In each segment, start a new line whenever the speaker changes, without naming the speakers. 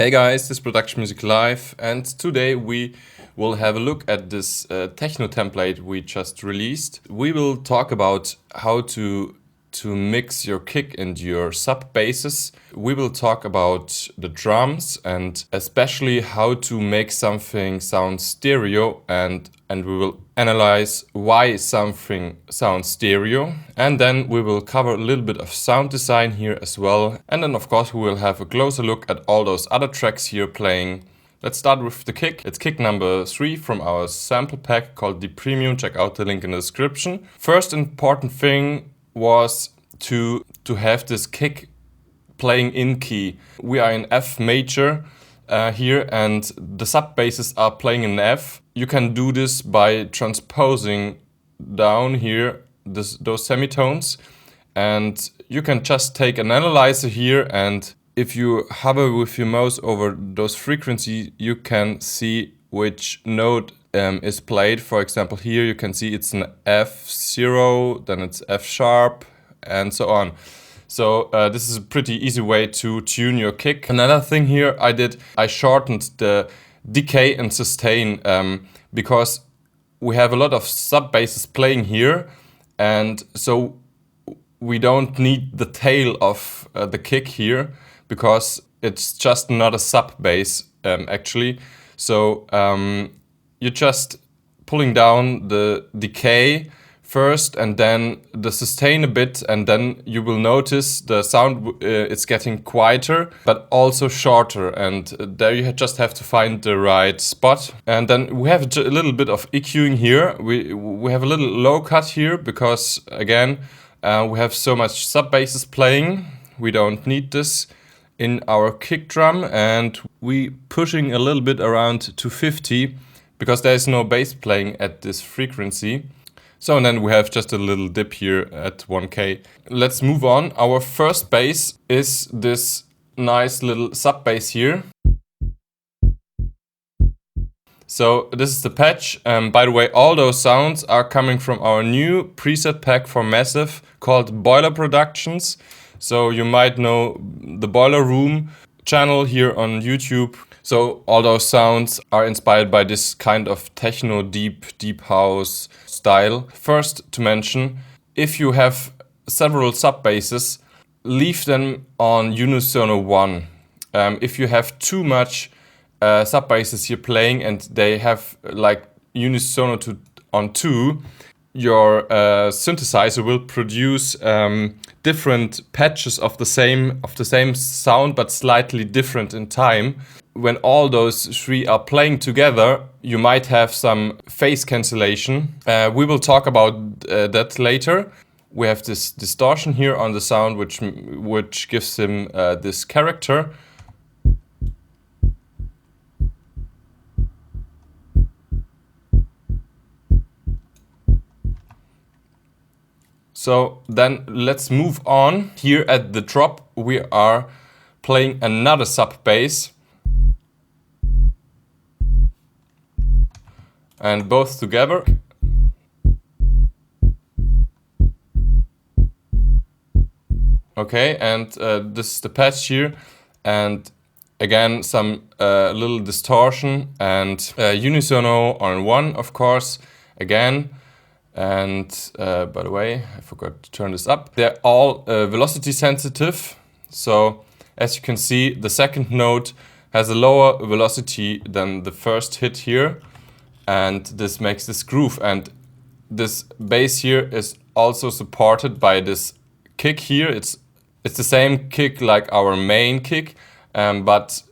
Hey guys, this is Production Music Live, and today we will have a look at this techno template we just released. We will talk about how to mix your kick and your sub basses. We will talk about the drums and especially how to make something sound stereo, and we will analyze why something sounds stereo. And then we will cover a little bit of sound design here as well. And then of course we will have a closer look at all those other tracks here playing. Let's start with the kick. It's kick number 3 from our sample pack called the Premium. Check out the link in the description. First important thing was to have this kick playing in key. We are in F major here, and the sub basses are playing in F. You can do this by transposing down here those semitones, and you can just take an analyzer here, and if you hover with your mouse over those frequencies, you can see which note is played. For example, here you can see it's an F0, then it's F sharp, and so on. So this is a pretty easy way to tune your kick. Another thing here I shortened the decay and sustain because we have a lot of sub basses playing here, and so we don't need the tail of the kick here because it's just not a sub bass actually. So you're just pulling down the decay first and then the sustain a bit, and then you will notice the sound it's getting quieter but also shorter, and there you just have to find the right spot. And then we have a little bit of EQing here. We have a little low cut here because again we have so much sub basses playing. We don't need this in our kick drum, and we pushing a little bit around to 50 because there is no bass playing at this frequency. So and then we have just a little dip here at 1K. Let's move on. Our first bass is this nice little sub bass here. So this is the patch. By the way, all those sounds are coming from our new preset pack for Massive called Boiler Productions. So you might know the Boiler Room channel here on YouTube. So all those sounds are inspired by this kind of techno deep house style. First to mention, if you have several sub basses, leave them on unisono 1. If you have too much sub basses here playing and they have like unisono on 2, your synthesizer will produce different patches of the same sound but slightly different in time. When all those 3 are playing together, you might have some phase cancellation. We will talk about that later. We have this distortion here on the sound which gives him this character. So then let's move on. Here at the drop we are playing another sub bass, and both together. Okay, and this is the patch here, and again some little distortion and unisono on 1, of course, again. And by the way, I forgot to turn this up. They're all velocity sensitive. So as you can see, the second note has a lower velocity than the first hit here, and this makes this groove. And this bass here is also supported by this kick here. It's the same kick like our main kick, but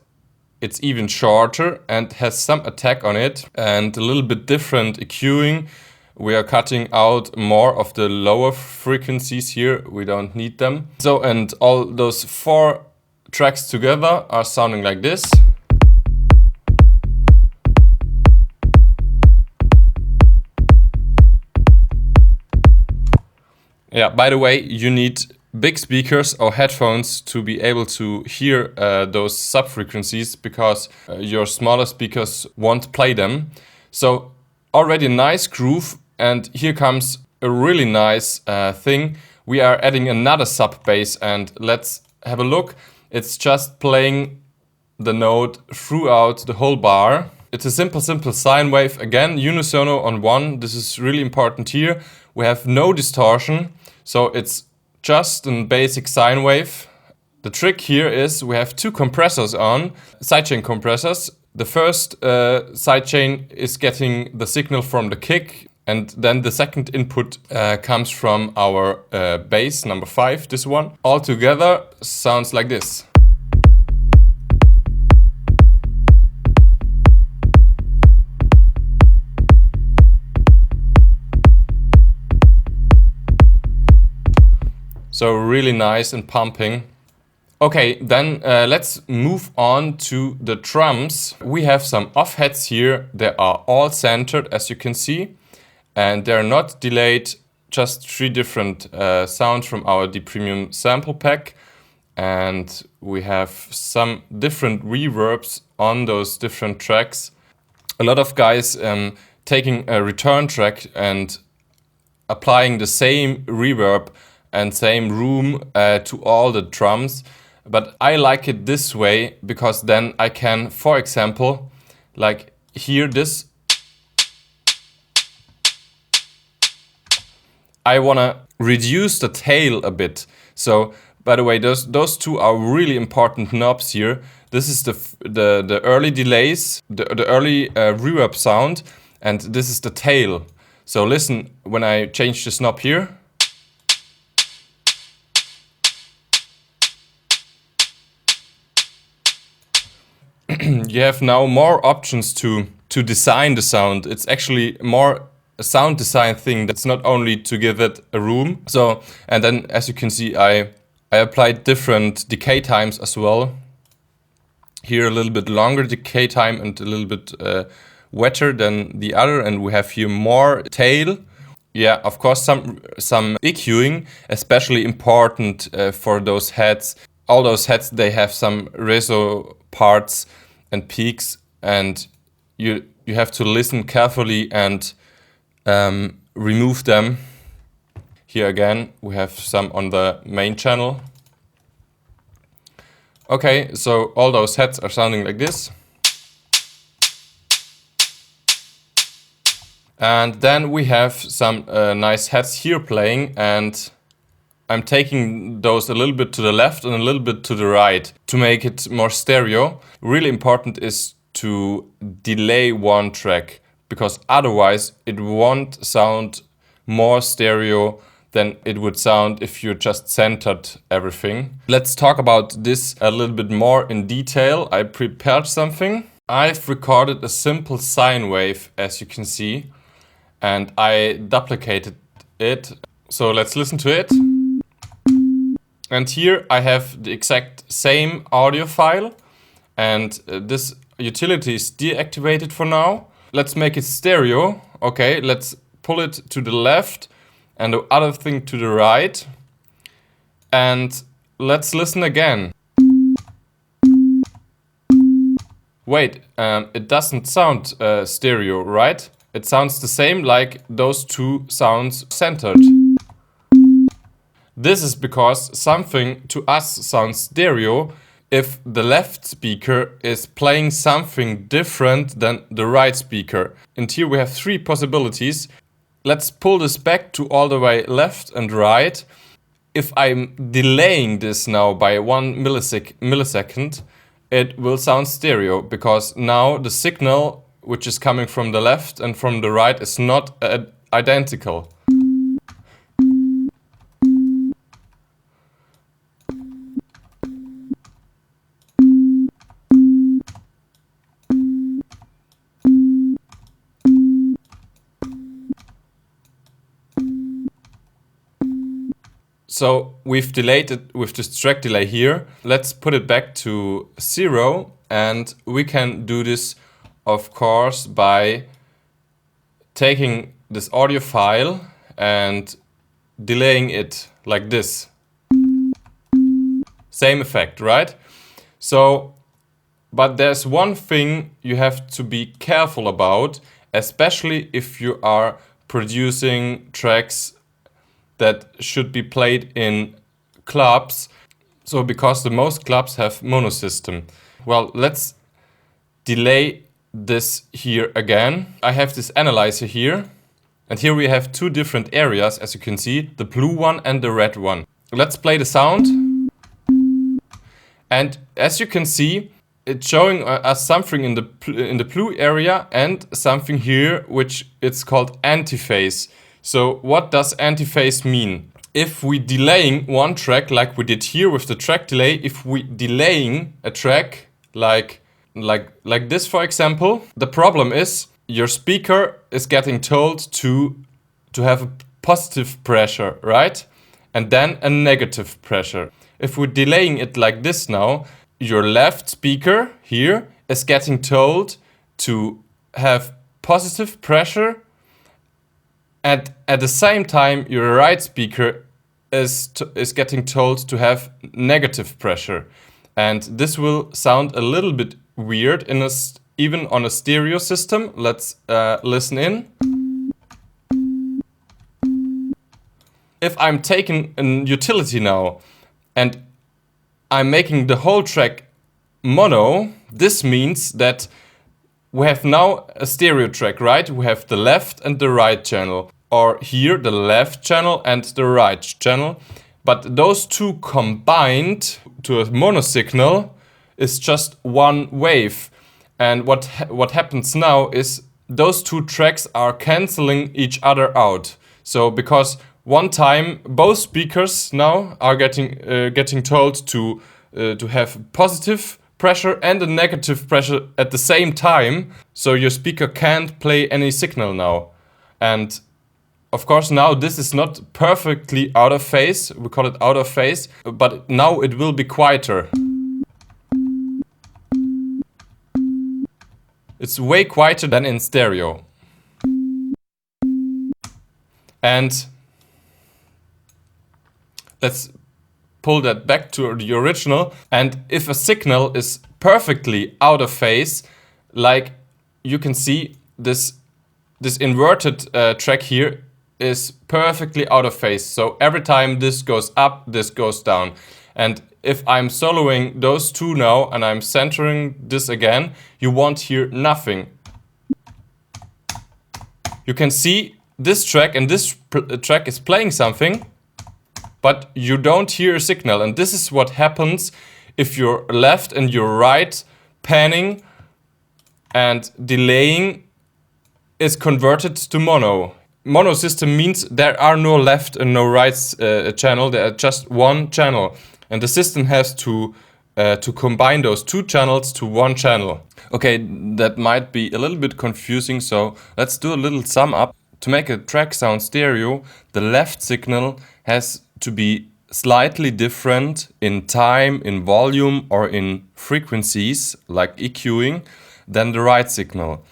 it's even shorter and has some attack on it and a little bit different EQing. We are cutting out more of the lower frequencies here. We don't need them. So, and all those 4 tracks together are sounding like this. Yeah, by the way, you need big speakers or headphones to be able to hear those sub-frequencies because your smaller speakers won't play them. So already a nice groove, and here comes a really nice thing. We are adding another sub bass, and let's have a look. It's just playing the note throughout the whole bar. It's a simple sine wave. Again, unisono on 1. This is really important here. We have no distortion, so it's just a basic sine wave. The trick here is we have 2 compressors on, sidechain compressors. The first sidechain is getting the signal from the kick, and then the second input comes from our bass, number 5, this one. All together sounds like this. So really nice and pumping. Okay, then let's move on to the drums. We have some off-hats here. They are all centered, as you can see. And they're not delayed, just 3 different sounds from our D Premium sample pack. And we have some different reverbs on those different tracks. A lot of guys taking a return track and applying the same reverb and same room to all the drums. But I like it this way because then I can, for example, like hear this. I wanna reduce the tail a bit. So, by the way, those 2 are really important knobs here. This is the early delays, the early reverb sound, and this is the tail. So listen, when I change this knob here. You have now more options to design the sound. It's actually more a sound design thing. That's not only to give it a room. So, and then as you can see, I applied different decay times as well. Here a little bit longer decay time and a little bit wetter than the other. And we have here more tail. Yeah, of course, some EQing, especially important for those heads. All those heads, they have some reso parts and peaks, and you have to listen carefully and remove them. Here again, we have some on the main channel. Okay, so all those heads are sounding like this. And then we have some nice heads here playing, and I'm taking those a little bit to the left and a little bit to the right to make it more stereo. Really important is to delay one track, because otherwise it won't sound more stereo than it would sound if you just centered everything. Let's talk about this a little bit more in detail. I prepared something. I've recorded a simple sine wave, as you can see, and I duplicated it. So let's listen to it. And here I have the exact same audio file, and this utility is deactivated for now. Let's make it stereo. Okay, let's pull it to the left and the other thing to the right. And let's listen again. Wait, it doesn't sound stereo, right? It sounds the same like those 2 sounds centered. This is because something to us sounds stereo if the left speaker is playing something different than the right speaker. And here we have 3 possibilities. Let's pull this back to all the way left and right. If I'm delaying this now by 1 millisecond, it will sound stereo, because now the signal which is coming from the left and from the right is not identical. So we've delayed it with this track delay here. Let's put it back to 0, and we can do this, of course, by taking this audio file and delaying it like this. Same effect, right? So, but there's one thing you have to be careful about, especially if you are producing tracks that should be played in clubs. So because the most clubs have mono system. Well, let's delay this here again. I have this analyzer here, and here we have two different areas, as you can see, the blue one and the red one. Let's play the sound. And as you can see, it's showing us something in the blue area and something here which it's called antiphase. So what does antiphase mean? If we delaying one track like we did here with the track delay, if we delaying a track like this, for example, the problem is your speaker is getting told to have a positive pressure, right? And then a negative pressure. If we're delaying it like this now, your left speaker here is getting told to have positive pressure, and at the same time your right speaker is getting told to have negative pressure. And this will sound a little bit weird even on a stereo system. Let's listen in. If I'm taking a utility now and I'm making the whole track mono, this means that we have now a stereo track, right? We have the left and the right channel, or here the left channel and the right channel. But those two combined to a mono signal is just one wave. And what happens now is those two tracks are canceling each other out. So because one time both speakers now are getting told to have positive pressure and a negative pressure at the same time, so your speaker can't play any signal now. And of course now this is not perfectly out of phase, we call it out of phase, but now it will be quieter. It's way quieter than in stereo. And let's pull that back to the original. And if a signal is perfectly out of phase, like you can see, this inverted track here is perfectly out of phase. So every time this goes up, this goes down. And if I'm soloing those two now and I'm centering this again, you won't hear nothing. You can see this track and this track is playing something, but you don't hear a signal. And this is what happens if your left and your right panning and delaying is converted to mono. Mono system means there are no left and no right channel, there are just one channel. And the system has to combine those two channels to one channel. Okay, that might be a little bit confusing, so let's do a little sum up. To make a track sound stereo, the left signal has to be slightly different in time, in volume, or in frequencies, like EQing, than the right signal.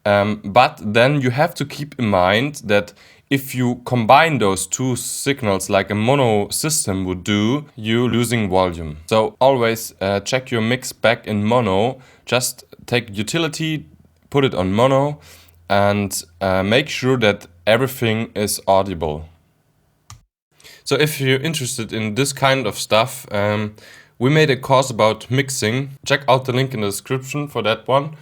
But then you have to keep in mind that if you combine those two signals like a mono system would do, you're losing volume. So always check your mix back in mono. Just take utility, put it on mono, and make sure that everything is audible. So if you're interested in this kind of stuff, we made a course about mixing. Check out the link in the description for that one.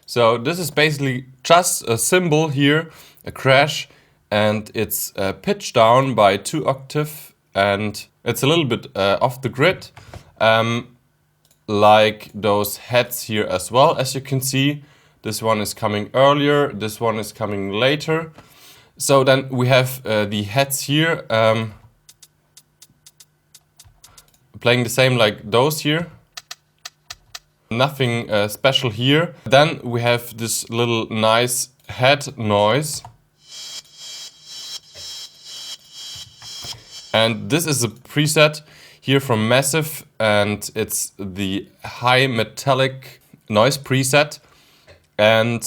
So this is basically just a symbol here, a crash, and it's pitched down by 2 octaves, and it's a little bit off the grid, like those heads here as well. As you can see, this one is coming earlier, this one is coming later. So then we have the heads here playing the same like those here. Nothing special here. Then we have this little nice head noise. And this is a preset here from Massive, and it's the high metallic noise preset. And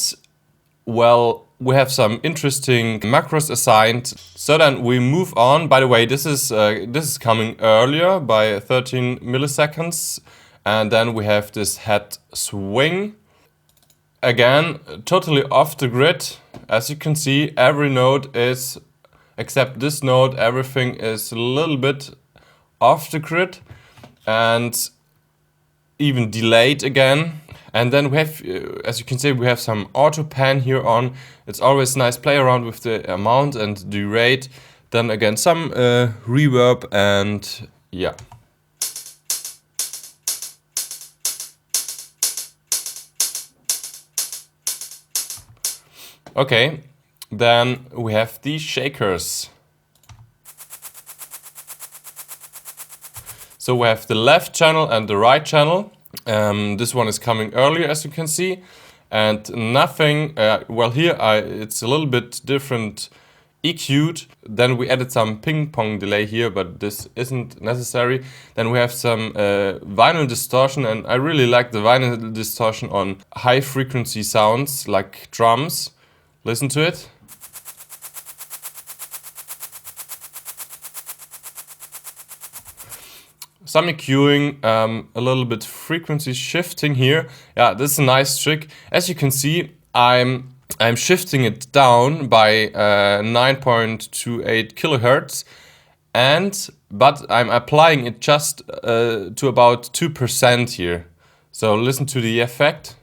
well, we have some interesting macros assigned. So then we move on. By the way, this is coming earlier by 13 milliseconds. And then we have this head swing. Again, totally off the grid. As you can see, every note is, except this note, everything is a little bit off the grid. And even delayed again. And then we have, as you can see, we have some auto pan here on. It's always nice play around with the amount and the rate. Then again some reverb and yeah. Okay, then we have the shakers. So we have the left channel and the right channel. This one is coming earlier, as you can see, and nothing, well here it's a little bit different EQ'd. Then we added some ping pong delay here, but this isn't necessary. Then we have some vinyl distortion, and I really like the vinyl distortion on high frequency sounds like drums. Listen to it. Some EQing, a little bit frequency shifting here. Yeah, this is a nice trick. As you can see, I'm shifting it down by 9.28 kilohertz, but I'm applying it just to about 2% here. So listen to the effect.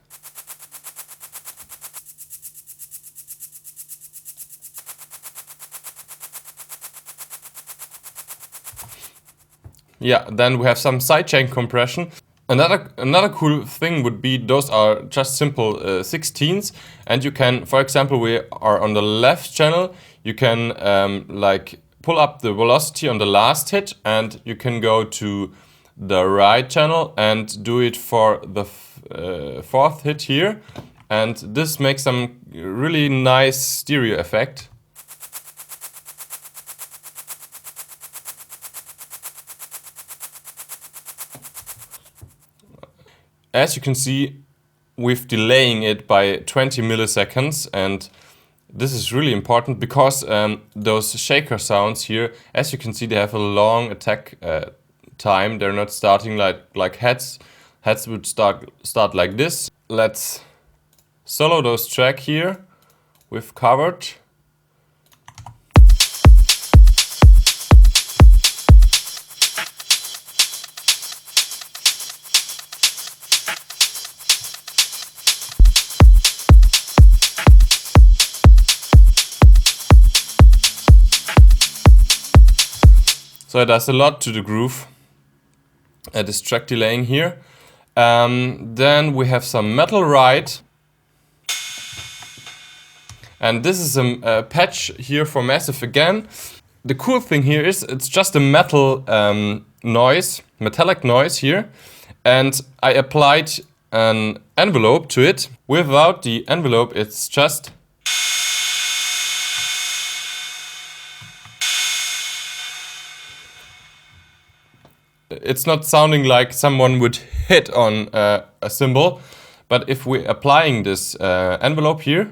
Yeah, then we have some sidechain compression. Another cool thing would be those are just simple 16s, and you can, for example, we are on the left channel. You can like pull up the velocity on the last hit, and you can go to the right channel and do it for the fourth hit here, and this makes some really nice stereo effect. As you can see, we're delaying it by 20 milliseconds, and this is really important because those shaker sounds here, as you can see, they have a long attack time. They're not starting like heads. Heads would start like this. Let's solo those track here with covered. So it does a lot to the groove, this track delaying here. Then we have some metal ride. And this is a patch here for Massive again. The cool thing here is it's just a metal metallic noise here. And I applied an envelope to it. Without the envelope, it's just... It's not sounding like someone would hit on a cymbal, but if we're applying this envelope here,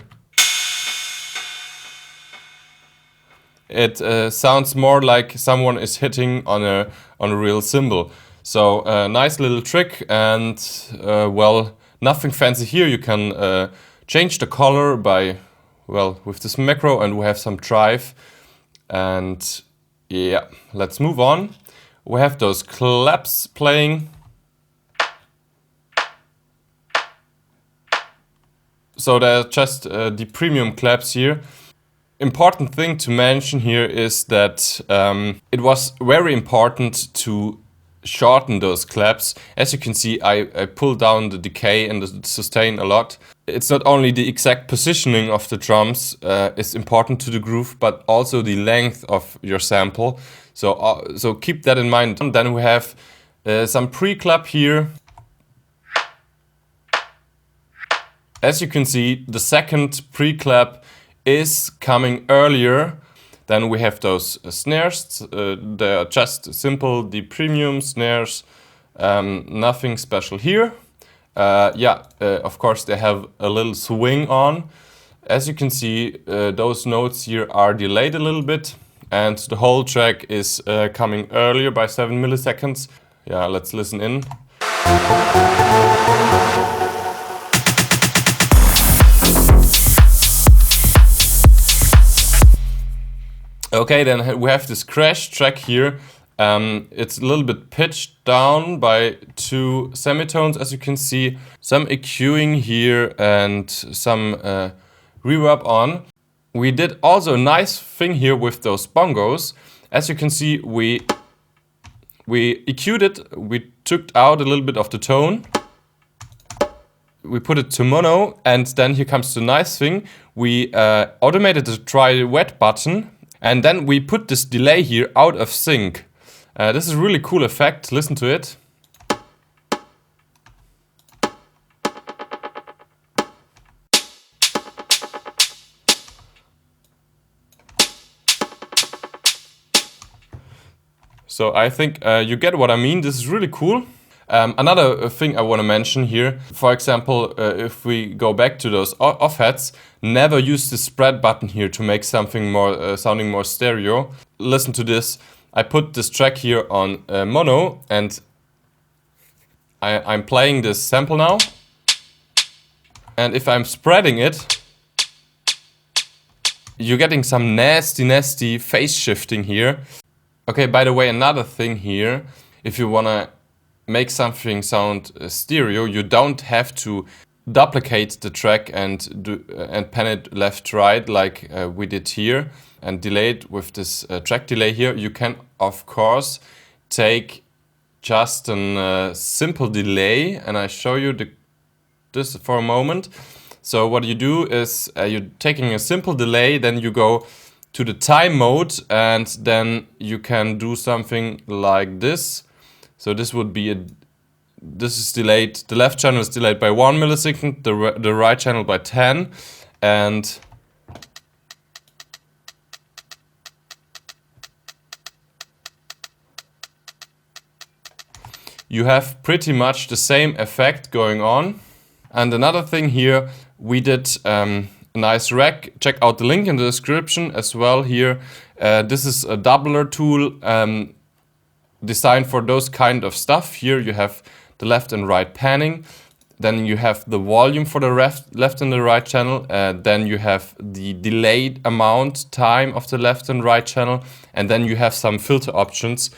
it sounds more like someone is hitting on a real cymbal. So nice little trick, and well, nothing fancy here. You can change the color by, well, with this macro, and we have some drive. And yeah, let's move on. We have those claps playing. So they're just the premium claps here. Important thing to mention here is that it was very important to shorten those claps. As you can see, I pull down the decay and the sustain a lot. It's not only the exact positioning of the drums is important to the groove, but also the length of your sample. So keep that in mind. And then we have some pre-clap here. As you can see, the second pre-clap is coming earlier. Then we have those snares. They're just simple, the premium snares. Nothing special here. Of course they have a little swing on. As you can see, those notes here are delayed a little bit. And the whole track is coming earlier by 7 milliseconds. Yeah, let's listen in. Okay, then we have this crash track here. It's a little bit pitched down by 2 semitones, as you can see. Some EQing here and some reverb on. We did also a nice thing here with those bongos. As you can see, we EQ'd it, we took out a little bit of the tone. We put it to mono, and then here comes the nice thing. We automated the try wet button, and then we put this delay here out of sync. This is a really cool effect, listen to it. So I think you get what I mean, this is really cool. Another thing I want to mention here, for example, if we go back to those off-hats, never use the spread button here to make something more sounding more stereo. Listen to this. I put this track here on mono, and I'm playing this sample now. And if I'm spreading it, you're getting some nasty phase shifting here. Okay, by the way, another thing here, if you wanna make something sound stereo, you don't have to duplicate the track and pan it left right like we did here and delay it with this track delay here. You can of course take just a simple delay, and I show you this for a moment. So what you do is you're taking a simple delay, then you go to the time mode, and then you can do something like this. So this would be this is delayed, the left channel is delayed by 1 millisecond, the right channel by 10, and you have pretty much the same effect going on. And another thing here, we did a nice rack. Check out the link in the description as well here. This is a doubler tool designed for those kind of stuff. Here you have the left and right panning. Then you have the volume for the left and the right channel. Then you have the delayed amount time of the left and right channel. And then you have some filter options.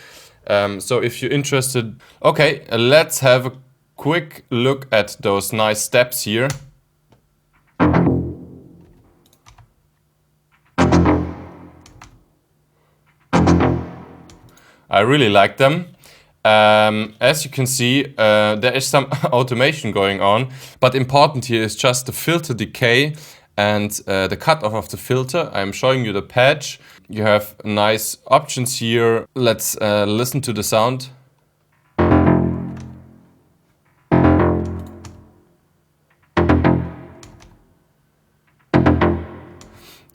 So if you're interested, okay, let's have a quick look at those nice steps here. I really like them. As you can see, there is some automation going on, but important here is just the filter decay and the cutoff of the filter. I'm showing you the patch. You have nice options here. Let's listen to the sound.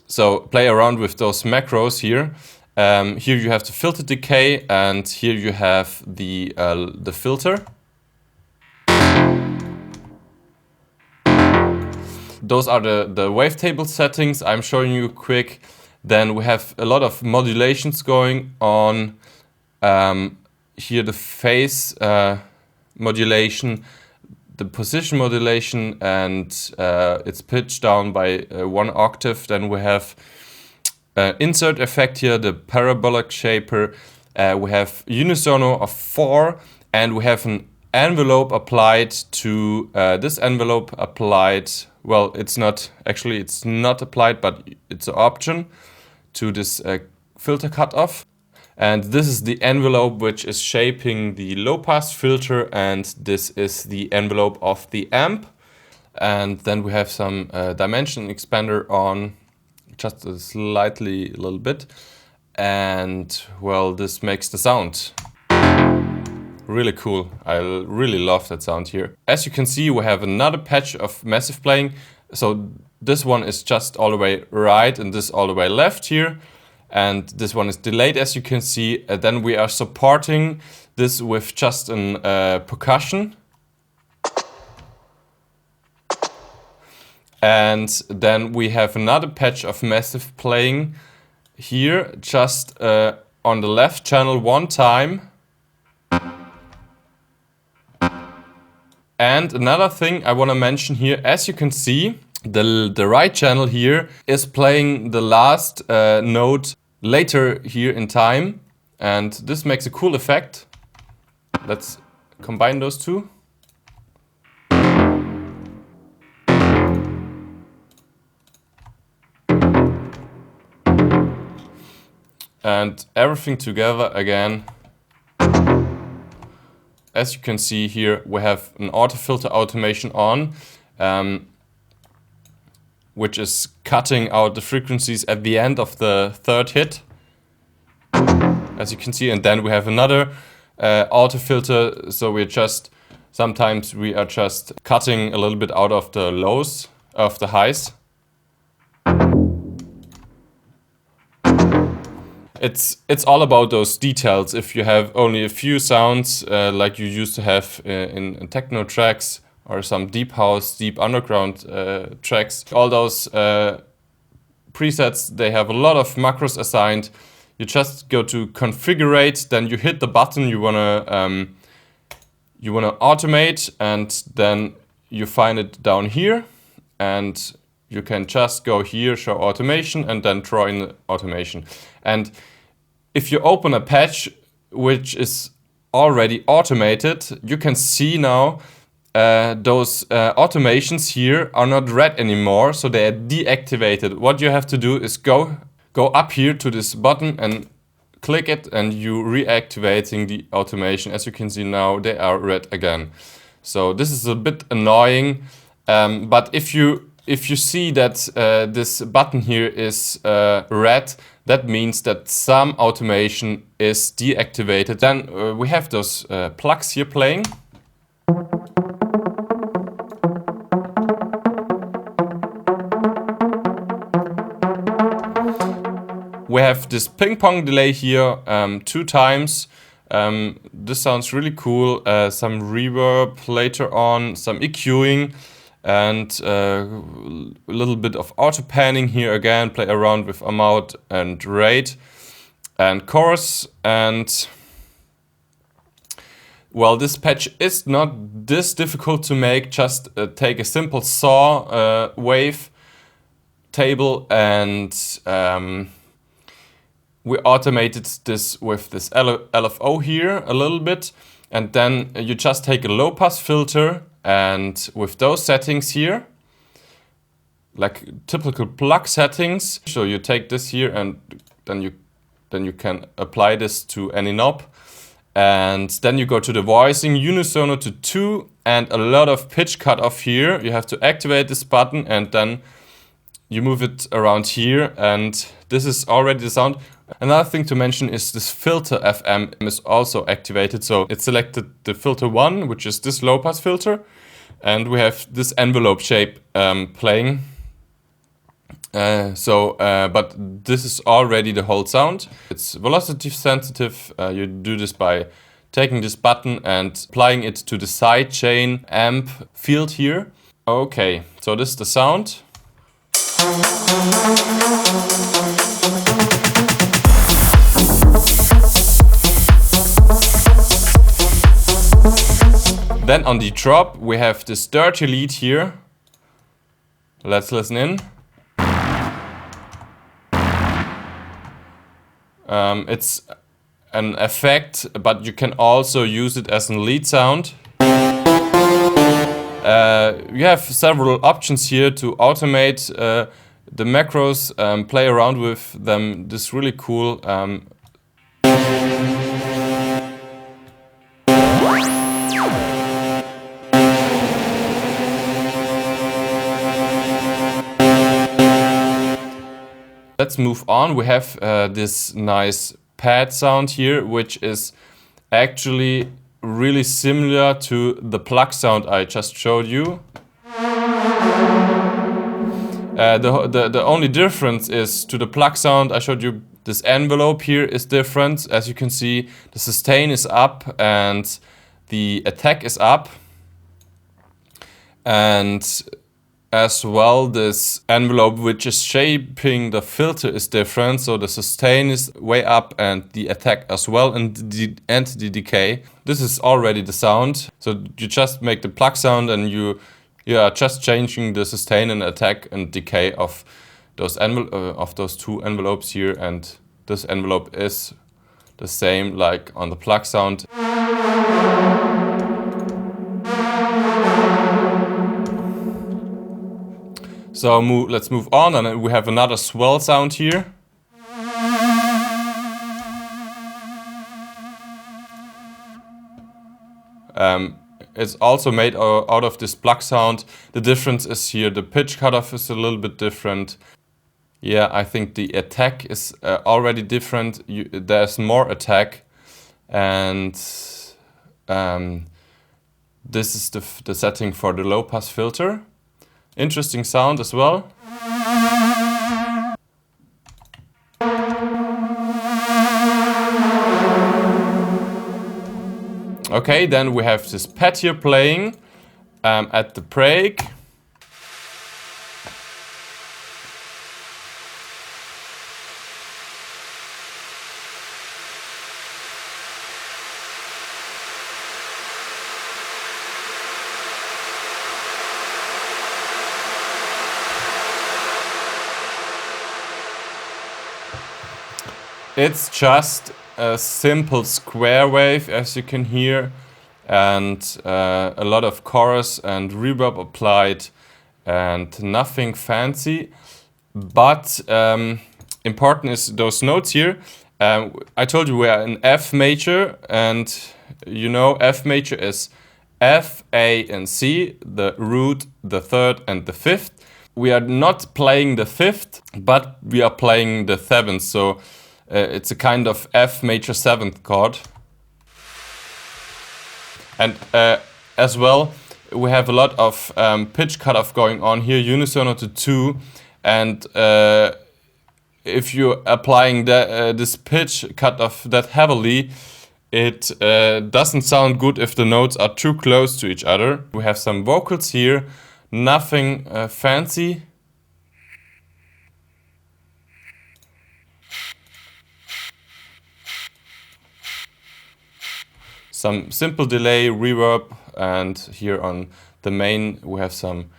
So play around with those macros here. Here you have the filter decay, and here you have the filter. Those are the wavetable settings I'm showing you quick. Then we have a lot of modulations going on. Here the phase modulation, the position modulation, and it's pitched down by 1 octave. Then we have insert effect here, the parabolic shaper. We have unisono of 4, and we have an envelope applied to this envelope applied. Well, it's not applied, but it's an option to this filter cutoff. And this is the envelope which is shaping the low pass filter, and this is the envelope of the amp. And then we have some dimension expander on, just a little bit. And well, this makes the sound. Really cool. I really love that sound here. As you can see, we have another patch of massive playing. So this one is just all the way right and this all the way left here. And this one is delayed, as you can see. Then we are supporting this with just an percussion. And then we have another patch of massive playing here, just on the left channel 1 time. And another thing I want to mention here, as you can see, the right channel here is playing the last note later here in time. and this makes a cool effect. Let's combine those two. And everything together again. As you can see here, we have an auto filter automation on, which is cutting out the frequencies at the end of the third hit, as you can see. And then we have another auto filter, so sometimes we are just cutting a little bit out of the lows, of the highs. It's all about those details. If you have only a few sounds, like you used to have in techno tracks or some deep house, deep underground tracks, all those presets, they have a lot of macros assigned. You just go to configure, then you hit the button you wanna automate, and then you find it down here, and you can just go here, show automation, and then draw in the automation. And if you open a patch which is already automated, you can see now those automations here are not red anymore, so they are deactivated. What you have to do is go up here to this button and click it, and you reactivating the automation. As you can see now, they are red again. So this is a bit annoying, but if you see that this button here is red, that means that some automation is deactivated. Then we have those plugs here playing. We have this ping pong delay here 2 times. This sounds really cool. Some reverb later on, some EQing, and a little bit of auto panning here again. Play around with amount and rate and chorus. And well, this patch is not this difficult to make. Just take a simple saw wave table, and we automated this with this LFO here a little bit, and then you just take a low pass filter, and with those settings here, like typical plug settings, so you take this here, and then you can apply this to any knob, and then you go to the voicing unisono to 2, and a lot of pitch cutoff here. You have to activate this button, and then you move it around here, and this is already the sound. Another thing to mention is this filter FM is also activated. So it selected the filter 1, which is this low pass filter, and we have this envelope shape playing. But this is already the whole sound. It's velocity sensitive. You do this by taking this button and applying it to the sidechain amp field here. Okay, so this is the sound. Then on the drop we have this dirty lead here. Let's listen in. It's an effect, but you can also use it as a lead sound. You have several options here to automate the macros, play around with them. This is really cool. Let's move on. We have this nice pad sound here, which is actually really similar to the plug sound I just showed you. The only difference is to the plug sound I showed you, this envelope here is different. As you can see, the sustain is up and the attack is up. And as well, this envelope which is shaping the filter is different. So the sustain is way up and the attack as well, and the decay. This is already the sound. So you just make the plug sound and you are just changing the sustain and attack and decay of those two envelopes here. And this envelope is the same like on the plug sound. So let's move on, and we have another swell sound here. It's also made out of this plug sound. The difference is here the pitch cutoff is a little bit different. Yeah, I think the attack is already different. There's more attack, and this is the setting for the low pass filter. Interesting sound as well. Okay, then we have this pad here playing at the break. It's just a simple square wave, as you can hear, and a lot of chorus and reverb applied, and nothing fancy. But important is those notes here. I told you we are in F major, and you know F major is F, A, and C, the root, the third, and the fifth. We are not playing the fifth, but we are playing the seventh. So it's a kind of F major seventh chord. And as well, we have a lot of pitch cutoff going on here, unisono to 2. And if you're applying this pitch cutoff that heavily, it doesn't sound good if the notes are too close to each other. We have some vocals here, nothing fancy. Some simple delay, reverb, and here on the main we have some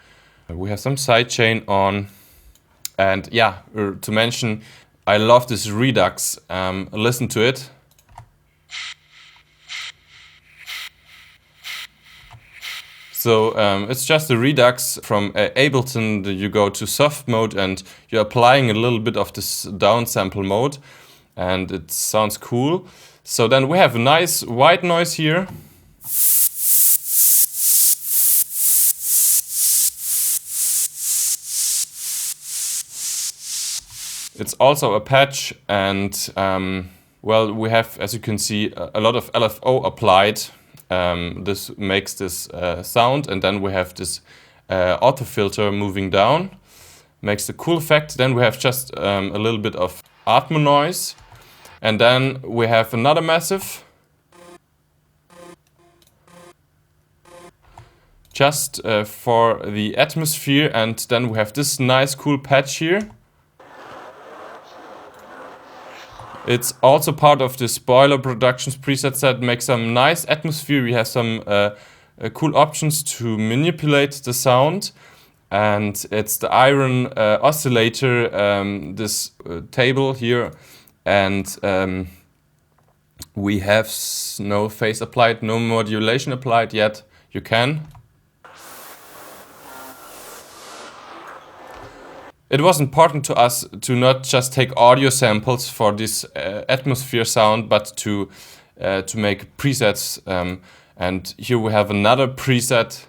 sidechain on. And yeah, to mention, I love this redux. Listen to it. So it's just a redux from Ableton. You go to soft mode and you're applying a little bit of this downsample mode, and it sounds cool. So then we have a nice white noise here. It's also a patch, and well, we have, as you can see, a lot of LFO applied. This makes this sound, and then we have this auto filter moving down, makes the cool effect. Then we have just a little bit of Atmo noise. And then we have another massive, just for the atmosphere, and then we have this nice cool patch here. It's also part of the Spoiler Productions preset set, makes some nice atmosphere. We have some cool options to manipulate the sound, and it's the iron oscillator, this table here. And we have no phase applied, no modulation applied yet. You can. It was important to us to not just take audio samples for this atmosphere sound, but to make presets. And here we have another preset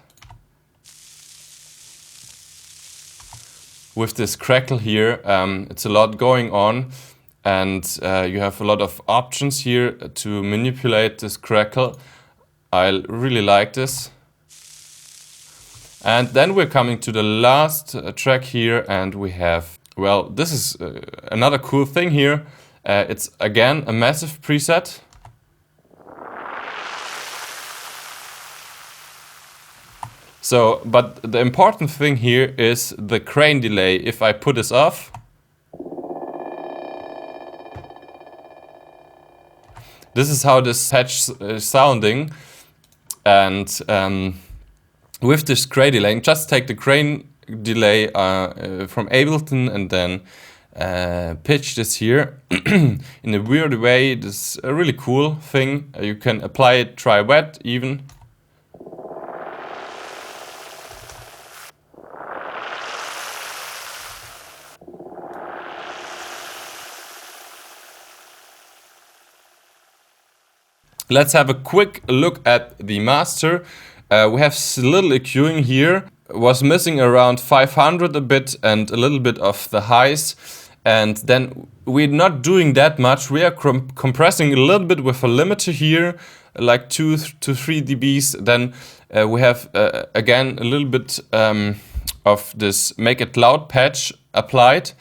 with this crackle here. It's a lot going on. And you have a lot of options here to manipulate this crackle. I really like this. And then we're coming to the last track here, and we have, well, this is another cool thing here. It's again a massive preset. So, but the important thing here is the crane delay. If I put this off, this is how this patch is sounding, and with this crane delay, just take the crane delay from Ableton and then pitch this here in a weird way. This is a really cool thing. You can apply it, try wet even. Let's have a quick look at the master. We have a little EQing here. Was missing around 500 a bit and a little bit of the highs. And then we're not doing that much. We are compressing a little bit with a limiter here, like 2 to 3 dBs. Then we have again a little bit of this make it loud patch applied.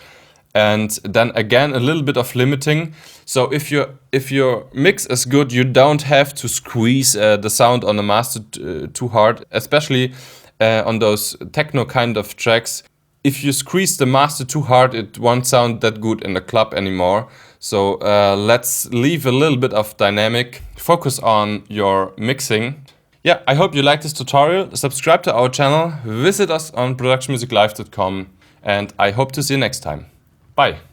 And then again a little bit of limiting. So if your mix is good, you don't have to squeeze the sound on the master too hard, especially on those techno kind of tracks. If you squeeze the master too hard, it won't sound that good in the club anymore. So let's leave a little bit of dynamic, focus on your mixing. Yeah, I hope you liked this tutorial. Subscribe to our channel, visit us on productionmusiclive.com, and I hope to see you next time. Bye.